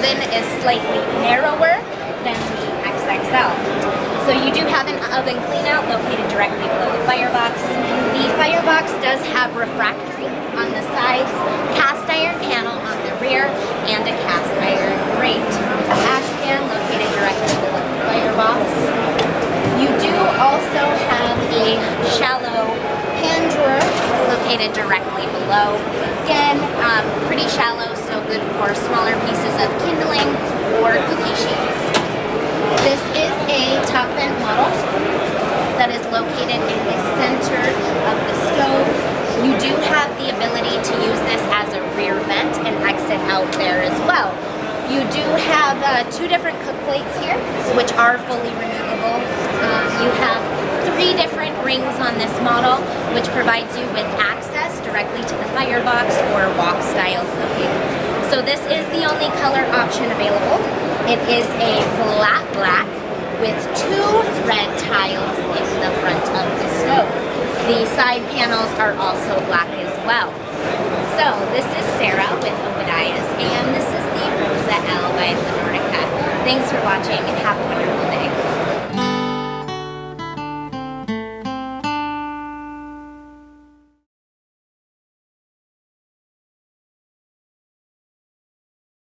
oven is slightly narrower than the XXL. So you do have an oven cleanout located directly below the firebox. The firebox does have refractory on the sides, cast iron panel on the rear, and a cast iron grate. Ash pan located directly below the firebox. You do also have a shallow pan drawer located directly below. Again, pretty shallow, so good for smaller pieces of kindling or cookie sheets. This is a top vent model that is located in the center of the stove. You do have the ability to use this as a rear vent and exit out there as well. You do have two different cook plates here, which are fully removable. You have 3 different rings on this model, which provides you with access directly to the firebox for wok style cooking. So this is the only color option available. It is a flat black with 2 red tiles in the front of the stove. The side panels are also black as well. So this is Sarah with Obadiah's, and this is the Rosa L by Nordica. Thanks for watching and have a wonderful day.